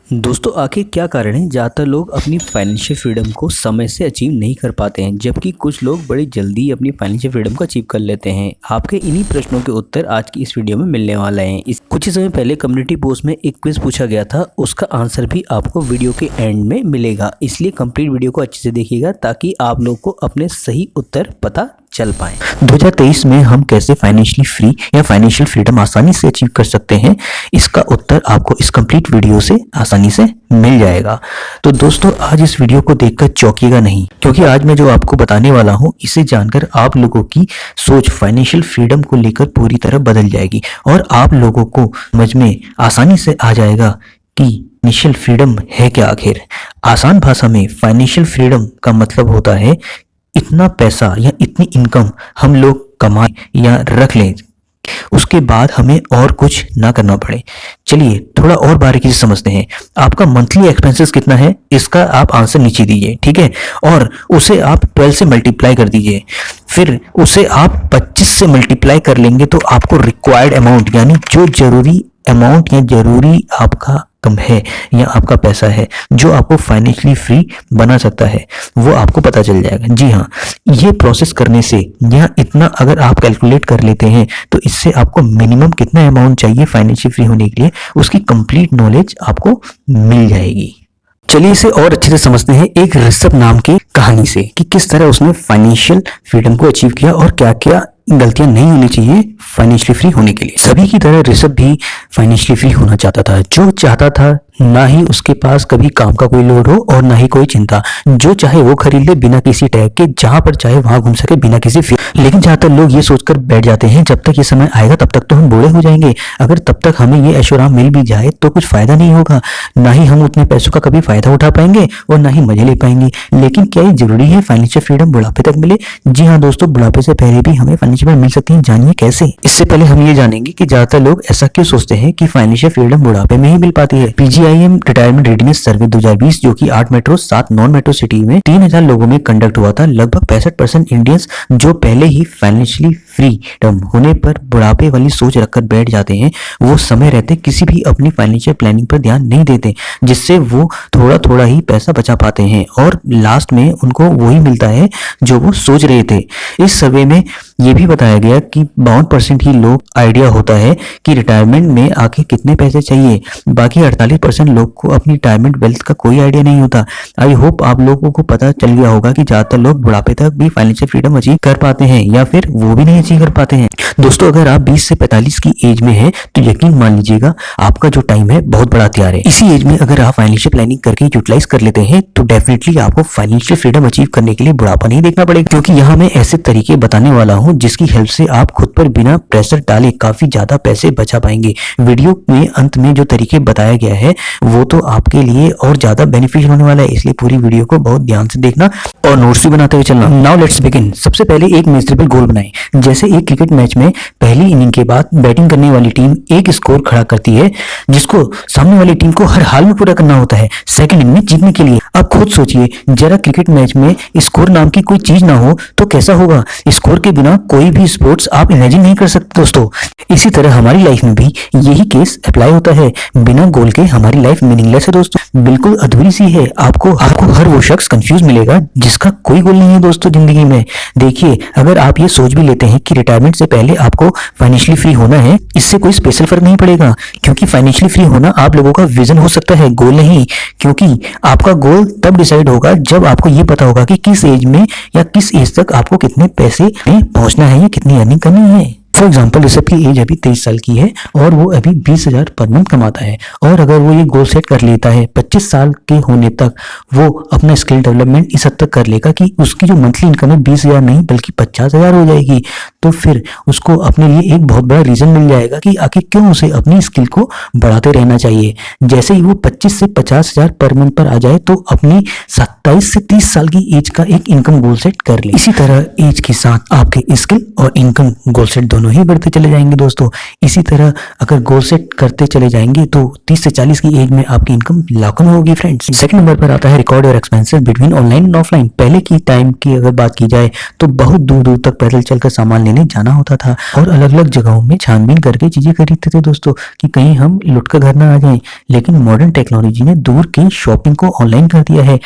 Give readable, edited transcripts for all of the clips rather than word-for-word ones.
दोस्तों आखिर क्या कारण है ज़्यादातर लोग अपनी फाइनेंशियल फ्रीडम को समय से अचीव नहीं कर पाते हैं, जबकि कुछ लोग बड़ी जल्दी अपनी फाइनेंशियल फ्रीडम को अचीव कर लेते हैं। आपके इन्हीं प्रश्नों के उत्तर आज की इस वीडियो में मिलने वाले हैं। इस कुछ ही समय पहले कम्युनिटी पोस्ट में एक क्विज पूछा गया था, उसका आंसर भी आपको वीडियो के एंड में मिलेगा, इसलिए कंप्लीट वीडियो को अच्छे से देखिएगा ताकि आप लोग को अपने सही उत्तर पता चल पाए। 2023 में हम कैसे फाइनेंशियली फ्री या फाइनेंशियल फ्रीडम आसानी से अचीव कर सकते हैं, इसका उत्तर आपको इस कंप्लीट वीडियो से आसानी से मिल जाएगा। तो दोस्तों आज इस वीडियो को देखकर चौंकिएगा नहीं, क्योंकि आज मैं जो आपको बताने वाला हूं इसे जानकर आप लोगों की सोच फाइनेंशियल फ्रीडम को लेकर पूरी तरह बदल जाएगी और आप लोगों को समझ में आसानी से आ जाएगा कि फाइनेंशियल फ्रीडम है क्या। आखिर आसान भाषा में फाइनेंशियल फ्रीडम का मतलब होता है इतना पैसा या इतनी इनकम हम लोग कमाएं या रख लें, उसके बाद हमें और कुछ ना करना पड़े। चलिए थोड़ा और बारीकी से समझते हैं। आपका मंथली एक्सपेंसेस कितना है, इसका आप आंसर नीचे दीजिए, ठीक है, और उसे आप 12 से मल्टीप्लाई कर दीजिए। फिर उसे आप 25 से मल्टीप्लाई कर लेंगे तो आपको रिक्वायर्ड अमाउंट यानी जो जरूरी अमाउंट या जरूरी आपका कम है या आपका पैसा है जो आपको फाइनेंशियली फ्री बना सकता है, वो आपको पता चल जाएगा। जी हाँ, ये प्रोसेस करने से या इतना अगर आप कैलकुलेट कर लेते हैं तो इससे आपको मिनिमम कितना अमाउंट चाहिए फाइनेंशियली फ्री होने के लिए, उसकी कंप्लीट नॉलेज आपको मिल जाएगी। चलिए इसे और अच्छे से समझते हैं एक ऋषभ नाम की कहानी से कि किस तरह उसने फाइनेंशियल फ्रीडम को अचीव किया और क्या क्या गलतियां नहीं होनी चाहिए फाइनेंशियली फ्री होने के लिए। सभी की तरह ऋषभ भी फाइनेंशियली फ्री होना चाहता था। जो चाहता था ना ही उसके पास कभी काम का कोई लोड हो और ना ही कोई चिंता, जो चाहे वो खरीद ले बिना किसी टैग के, जहां पर चाहे वहां घूम सके बिना किसी फी। लेकिन ज्यादातर लोग ये सोचकर बैठ जाते हैं जब तक ये समय आएगा तब तक तो हम बूढ़े हो जाएंगे, अगर तब तक हमें ये ऐशोआराम मिल भी जाए तो कुछ फायदा नहीं होगा, ना ही हम उतने पैसों का कभी फायदा उठा पाएंगे और ना ही मजे ले पाएंगे। लेकिन क्या ये जरूरी है फाइनेंशियल फ्रीडम बुढ़ापे तक मिले? जी हाँ दोस्तों, बुढ़ापे से पहले भी हमें फाइनेंशियल मिल सकती है। जानिए कैसे। इससे पहले हम ये जानेंगे कि ज्यादातर लोग ऐसा क्यों सोचते हैं कि फाइनेंशियल फ्रीडम बुढ़ापे में ही मिल पाती है। पीजीआईएम रिटायरमेंट रेडीनेस सर्वे 2020 जो कि 8 मेट्रो 7 नॉन मेट्रो सिटी में 3000 लोगों में कंडक्ट हुआ था, लगभग 65% इंडियंस जो पहले ही फाइनेंशियली फ्रीडम होने पर बुढ़ापे वाली सोच रखकर बैठ जाते हैं, वो समय रहते किसी भी अपनी फाइनेंशियल प्लानिंग पर ध्यान नहीं देते, जिससे वो थोड़ा थोड़ा ही पैसा बचा पाते हैं और लास्ट में उनको वही मिलता है जो वो सोच रहे थे। इस सर्वे में ये भी बताया गया कि 52% ही लोग आइडिया होता है कि रिटायरमेंट में आखिर कितने पैसे चाहिए, बाकी 48% लोग को अपनी रिटायरमेंट वेल्थ का कोई आइडिया नहीं होता। आई होप आप लोगों को पता चल गया होगा कि ज्यादातर लोग बुढ़ापे तक भी फाइनेंशियल फ्रीडम अचीव कर पाते हैं या फिर वो भी नहीं अचीव कर पाते हैं। दोस्तों अगर आप 20 से 45 की एज में हैं तो यकीन मान लीजिएगा आपका जो टाइम है बहुत बड़ा हथियार है। इसी एज में अगर आप फाइनेंशियल प्लानिंग करके यूटिलाइज कर लेते हैं तो डेफिनेटली आपको फाइनेंशियल फ्रीडम अचीव करने के लिए बुढ़ापा नहीं देखना पड़ेगा, क्योंकि यहाँ मैं ऐसे तरीके बताने वाला हूँ जिसकी हेल्प से आप खुद पर बिना प्रेशर डाले काफी ज्यादा पैसे बचा पाएंगे। वीडियो में अंत में जो तरीके बताया गया है वो तो आपके लिए और ज्यादा बेनिफिशियल होने वाला है, इसलिए पूरी वीडियो को बहुत ध्यान से देखना और नोट्स भी बनाते हुए चलना। Now let's begin. सबसे पहले एक मेजरेबल गोल बनाएं। जैसे एक क्रिकेट मैच में पहली इनिंग के बाद बैटिंग करने वाली टीम एक स्कोर खड़ा करती है जिसको सामने वाली टीम को हर हाल में पूरा करना होता है सेकंड इनिंग में जीतने के लिए। अब खुद सोचिए जरा क्रिकेट मैच में स्कोर नाम की कोई चीज ना हो तो कैसा होगा। स्कोर के बिना कोई भी स्पोर्ट्स आप इमेजिन नहीं कर सकते दोस्तों। इसी तरह हमारी लाइफ में भी यही केस अप्लाई होता है। बिना गोल के हमारी लाइफ मीनिंगलेस है दोस्तों, बिल्कुल अधूरी सी है। आपको हर वो शख्स कंफ्यूज मिलेगा जिसका कोई गोल नहीं है दोस्तों जिंदगी में। देखिए अगर आप ये सोच भी लेते हैं कि रिटायरमेंट से पहले आपको फाइनेंशियली फ्री होना है, इससे कोई स्पेशल फर्क नहीं पड़ेगा, क्योंकि फाइनेंशियली फ्री होना आप लोगों का विजन हो सकता है, गोल नहीं। क्योंकि आपका गोल तब डिसाइड होगा जब आपको ये पता होगा कि किस एज में या किस एज तक आपको कितने पैसे में पहुंचना है या कितनी अर्निंग करनी है। फॉर एग्जाम्पल ऋषभ की एज अभी 23 साल की है और वो अभी 20,000 पर मंथ कमाता है, और अगर वो ये गोल सेट कर लेता है 25 साल के होने तक वो अपना स्किल डेवलपमेंट इस हद तक कर लेगा कि उसकी जो मंथली इनकम है 20,000 नहीं बल्कि 50,000 हो जाएगी, तो फिर उसको अपने लिए एक बहुत बड़ा रीजन मिल जाएगा कि आखिर क्यों उसे अपनी स्किल को बढ़ाते रहना चाहिए। जैसे ही वो 25 से 50,000 पर मंथ पर आ जाए तो अपनी 27 से 30 साल की एज का एक इनकम गोल सेट कर ले। इसी तरह एज के साथ आपके स्किल और इनकम गोल सेट दोनों दोनों ही बढ़ते चले जाएंगे दोस्तों। इसी तरह अगर गोल सेट करते चले जाएंगे तो 30 से 40 की एज में आपकी इनकम लाखों में होगी फ्रेंड्स। सेकंड नंबर पर आता है record your expenses between online and offline. पहले की टाइम की अगर बात की जाए तो बहुत दूर दूर तक पैदल चलकर सामान लेने जाना होता था और अलग अलग जगहों में छानबीन करके चीजें खरीदते थे दोस्तों कि कहीं हम लुट कर घर ना आ जाएं। लेकिन मॉडर्न टेक्नोलॉजी ने दूर की शॉपिंग को ऑनलाइन कर दिया है।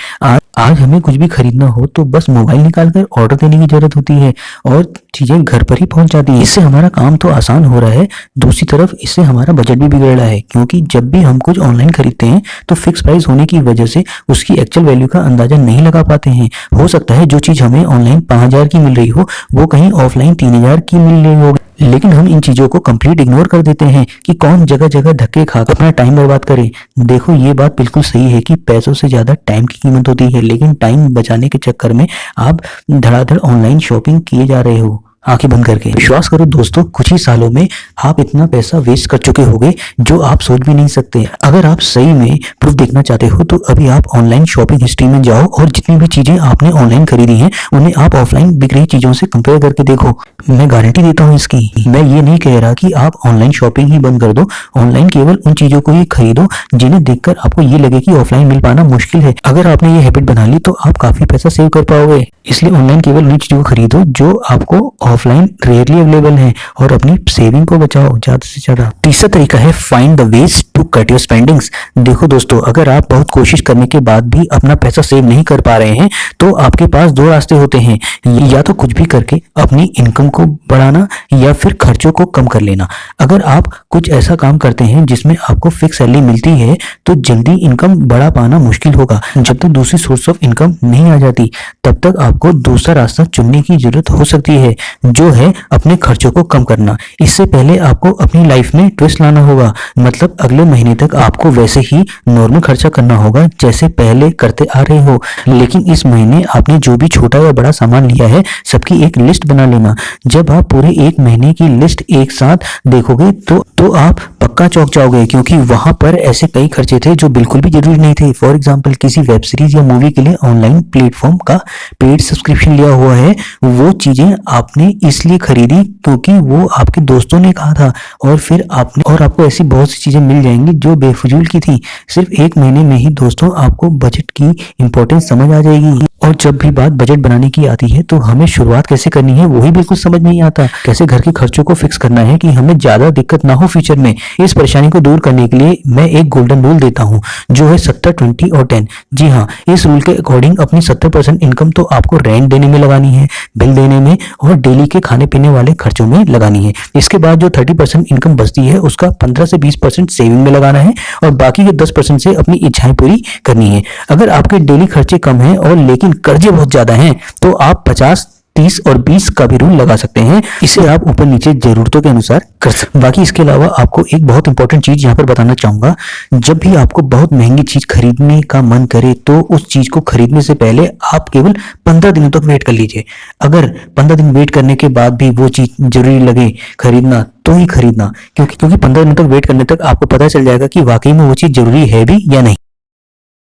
आज हमें कुछ भी खरीदना हो तो बस मोबाइल निकालकर ऑर्डर देने की जरूरत होती है और चीजें घर पर ही पहुंच जाती है। इससे हमारा काम तो आसान हो रहा है, दूसरी तरफ इससे हमारा बजट भी बिगड़ रहा है, क्योंकि जब भी हम कुछ ऑनलाइन खरीदते हैं तो फिक्स प्राइस होने की वजह से उसकी एक्चुअल वैल्यू का अंदाजा नहीं लगा पाते हैं। हो सकता है जो चीज हमें ऑनलाइन 5,000 की मिल रही हो वो कहीं ऑफलाइन 3,000 की मिल रही हो, लेकिन हम इन चीजों को कंप्लीट इग्नोर कर देते हैं कि कौन जगह जगह धक्के खाकर अपना टाइम बर्बाद करे। देखो ये बात बिल्कुल सही है कि पैसों से ज्यादा टाइम की कीमत होती है, लेकिन टाइम बचाने के चक्कर में आप धड़ाधड़ ऑनलाइन शॉपिंग किए जा रहे हो आंखें बंद करके। विश्वास करो दोस्तों, कुछ ही सालों में आप इतना पैसा वेस्ट कर चुके होंगे जो आप सोच भी नहीं सकते। अगर आप सही में प्रूफ देखना चाहते हो तो अभी आप ऑनलाइन शॉपिंग हिस्ट्री में जाओ और जितनी भी चीजें आपने ऑनलाइन खरीदी हैं उन्हें आप ऑफलाइन बिक रही चीजों से कंपेयर करके देखो। मैं गारंटी देता हूँ इसकी। मैं ये नहीं कह रहा कि आप ऑनलाइन शॉपिंग ही बंद कर दो, ऑनलाइन केवल उन चीजों को ही खरीदो जिन्हें देखकर आपको ये लगे कि ऑफलाइन मिल पाना मुश्किल है। अगर आपने ये हैबिट बना ली तो आप काफी पैसा सेव कर पाओगे। इसलिए ऑनलाइन केवल उन्हीं चीजों को खरीदो जो आपको ऑफलाइन रेयरली अवेलेबल है और अपनी सेविंग को बचाओ ज्यादा से ज्यादा। तीसरा तरीका है find the ways to cut your spendings. देखो दोस्तों, अगर आप बहुत कोशिश करने के बाद भी अपना पैसा सेव नहीं कर पा रहे हैं तो आपके पास दो रास्ते होते हैं, या तो कुछ भी करके अपनी इनकम को बढ़ाना या फिर खर्चों को कम कर लेना। अगर आप कुछ ऐसा काम करते हैं जिसमें आपको फिक्स सैलरी मिलती है तो जल्दी इनकम बढ़ा पाना मुश्किल होगा। जब तक दूसरी सोर्स ऑफ इनकम नहीं आ जाती तब तक आपको दूसरा रास्ता चुनने की जरूरत हो सकती है, जो है अपने खर्चों को कम करना। इससे पहले आपको अपनी लाइफ में ट्विस्ट लाना होगा, मतलब अगले महीने तक आपको वैसे ही नॉर्मल खर्चा करना होगा जैसे पहले करते आ रहे हो, लेकिन इस महीने आपने जो भी छोटा या बड़ा सामान लिया है सबकी एक लिस्ट बना लेना। जब आप पूरे एक महीने की लिस्ट एक साथ देखोगे तो आप पक्का चौंक जाओगे, क्योंकि वहां पर ऐसे कई खर्चे थे जो बिल्कुल भी जरूरी नहीं थे। फॉर एग्जांपल, किसी वेब सीरीज या मूवी के लिए ऑनलाइन प्लेटफॉर्म का पेड सब्सक्रिप्शन लिया हुआ है, वो चीजें आपने इसलिए खरीदी क्योंकि वो आपके दोस्तों ने कहा था, और आपको ऐसी बहुत सी चीजें मिल जाएंगी जो बेफजूल की थी। सिर्फ एक महीने में ही दोस्तों आपको बजट की इंपॉर्टेंस समझ आ जाएगी। और जब भी बात बजट बनाने की आती है तो हमें शुरुआत कैसे करनी है वही बिल्कुल समझ नहीं आता। कैसे घर के खर्चों को फिक्स करना है कि हमें ज्यादा दिक्कत ना हो फ्यूचर में। इस परेशानी को दूर करने के लिए मैं एक गोल्डन रूल देता हूँ जो है 70, 20 और 10। जी हाँ, इस रूल के अकॉर्डिंग अपनी 70% इनकम तो आपको रेंट देने में लगानी है, बिल देने में और डेली के खाने पीने वाले खर्चों में लगानी है। इसके बाद जो 30% इनकम बचती है उसका 15 से 20% सेविंग में लगाना है और बाकी के 10% से अपनी इच्छाएं पूरी करनी है। अगर आपके डेली खर्चे कम हैं और लेकिन कर्जे बहुत ज्यादा हैं तो आप 50, 30 और 20 का भी रूल लगा सकते हैं। इसे आप ऊपर नीचे जरूरतों के अनुसार कर सकते हैं। बाकी इसके अलावा आपको एक बहुत इंपॉर्टेंट चीज यहाँ पर बताना चाहूंगा, जब भी आपको बहुत महंगी चीज खरीदने का मन करे तो उस चीज को खरीदने से पहले आप केवल 15 दिनों तक वेट कर लीजिए। अगर 15 दिन वेट करने के बाद भी वो चीज जरूरी लगे खरीदना तो ही खरीदना, क्योंकि 15 दिनों तक वेट करने तक आपको पता चल जाएगा कि वाकई में वो चीज जरूरी है भी या नहीं।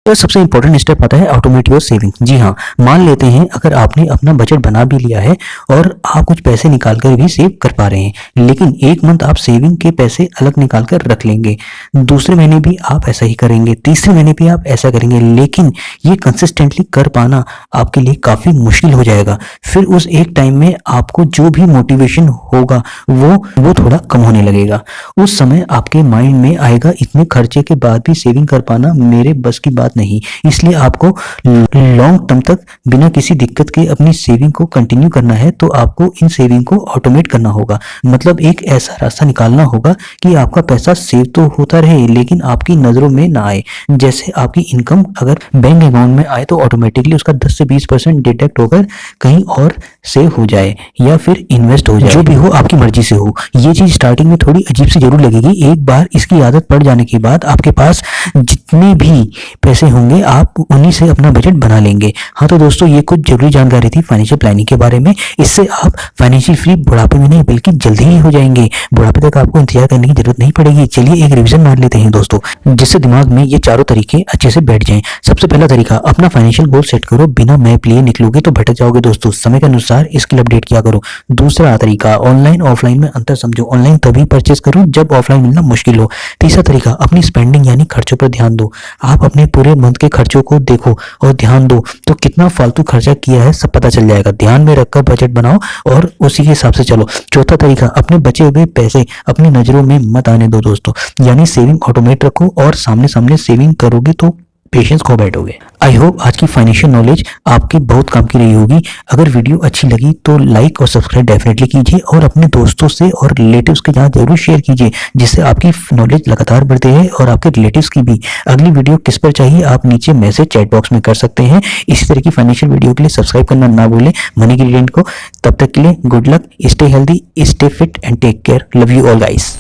तो सबसे इंपॉर्टेंट स्टेप आता है ऑटोमेट योर सेविंग। जी हाँ, मान लेते हैं अगर आपने अपना बजट बना भी लिया है और आप कुछ पैसे निकाल कर भी सेव कर पा रहे हैं, लेकिन एक मंथ आप सेविंग के पैसे अलग निकाल कर रख लेंगे, दूसरे महीने भी आप ऐसा ही करेंगे, तीसरे महीने भी आप ऐसा करेंगे, लेकिन ये कंसिस्टेंटली कर पाना आपके लिए काफी मुश्किल हो जाएगा। फिर उस एक टाइम में आपको जो भी मोटिवेशन होगा वो थोड़ा कम होने लगेगा। उस समय आपके माइंड में आएगा इतने खर्चे के बाद भी सेविंग कर पाना मेरे बस की बात नहीं। इसलिए आपको लॉन्ग टर्म तक बिना किसी दिक्कत के अपनी सेविंग को कंटिन्यू करना है तो आपको इन सेविंग को ऑटोमेट करना होगा। मतलब एक ऐसा रास्ता निकालना होगा कि आपका पैसा सेव तो होता रहे लेकिन आपकी नजरों में ना आए। जैसे आपकी इनकम अगर बैंक अकाउंट में आए तो ऑटोमेटिकली उसका 10 से 20% डिडक्ट होकर कहीं और सेव हो जाए या फिर इन्वेस्ट हो जाए, जो भी हो आपकी मर्जी से हो। ये चीज स्टार्टिंग में थोड़ी अजीब सी जरूर लगेगी, एक बार इसकी आदत पड़ जाने के बाद आपके पास जितने भी पैसे पैसे होंगे आप उन्हीं से अपना बजट बना लेंगे। हाँ तो दोस्तों, ये कुछ जरूरी जानकारी थी फाइनेंशियल प्लानिंग के बारे में। इससे आप फाइनेंशियल फ्री बुढ़ापे में नहीं बल्कि जल्दी ही हो जाएंगे। बुढ़ापे तक आपको इंतजार करने की जरूरत नहीं पड़ेगी। चलिए एक रिवीजन मार लेते हैं दोस्तों, जिससे दिमाग में ये चारों तरीके अच्छे से बैठ जाएं। सबसे पहला तरीका, अपना फाइनेंशियल गोल सेट करो। बिना मैप लिए निकलोगे तो भटक जाओगे दोस्तों। समय के अनुसार स्किल अपडेट किया करो। दूसरा तरीका, ऑनलाइन ऑफलाइन में अंतर समझो। ऑनलाइन तभी परचेस करो जब ऑफलाइन मिलना मुश्किल हो। तीसरा तरीका, अपनी स्पेंडिंग यानी खर्चों पर ध्यान दो। आप अपने पूरे मंथ के खर्चों को देखो और ध्यान दो तो कितना फालतू खर्चा किया है सब पता चल जाएगा। ध्यान में रखकर बजट बनाओ और उसी के हिसाब से चलो। चौथा तरीका, अपने बचे हुए पैसे अपनी नजरों में मत आने दो दोस्तों, यानी सेविंग ऑटोमेट रखो और सामने सामने सेविंग करोगे तो पेशेंस खो बैठोगे। आई होप आज की फाइनेंशियल नॉलेज आपकी बहुत काम की रही होगी। अगर वीडियो अच्छी लगी तो लाइक और सब्सक्राइब डेफिनेटली कीजिए और अपने दोस्तों से और रिलेटिव्स के साथ जरूर शेयर कीजिए, जिससे आपकी नॉलेज लगातार बढ़ती है और आपके रिलेटिव्स की भी। अगली वीडियो किस पर चाहिए आप नीचे मैसेज चैट बॉक्स में कर सकते हैं। इसी तरह की फाइनेंशियल वीडियो के लिए सब्सक्राइब करना ना भूलें मनी ग्रेडियंट को। तब तक के लिए good luck, stay healthy, stay fit and take care. Love you all guys.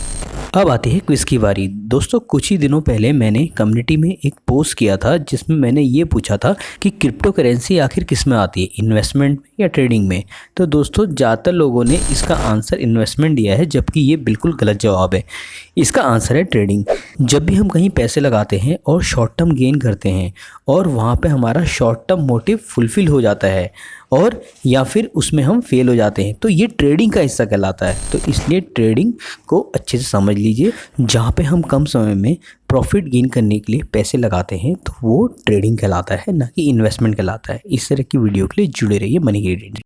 अब आती है क्विज की बारी। दोस्तों, कुछ ही दिनों पहले मैंने कम्युनिटी में एक पोस्ट किया था जिसमें मैंने ये पूछा था कि क्रिप्टो करेंसी आखिर किस में आती है, इन्वेस्टमेंट में या ट्रेडिंग में। तो दोस्तों, ज़्यादातर लोगों ने इसका आंसर इन्वेस्टमेंट दिया है, जबकि ये बिल्कुल गलत जवाब है। इसका आंसर है ट्रेडिंग। जब भी हम कहीं पैसे लगाते हैं और शॉर्ट टर्म गेन करते हैं और वहाँ पे हमारा शॉर्ट टर्म मोटिव फुलफिल हो जाता है और या फिर उसमें हम फेल हो जाते हैं, तो ये ट्रेडिंग का हिस्सा कहलाता है। तो इसलिए ट्रेडिंग को अच्छे से समझ लीजिए। जहाँ पे हम कम समय में प्रॉफिट गेन करने के लिए पैसे लगाते हैं तो वो ट्रेडिंग कहलाता है, ना कि इन्वेस्टमेंट कहलाता है। इस तरह की वीडियो के लिए जुड़े रहिए मनी ग्रेडियंट।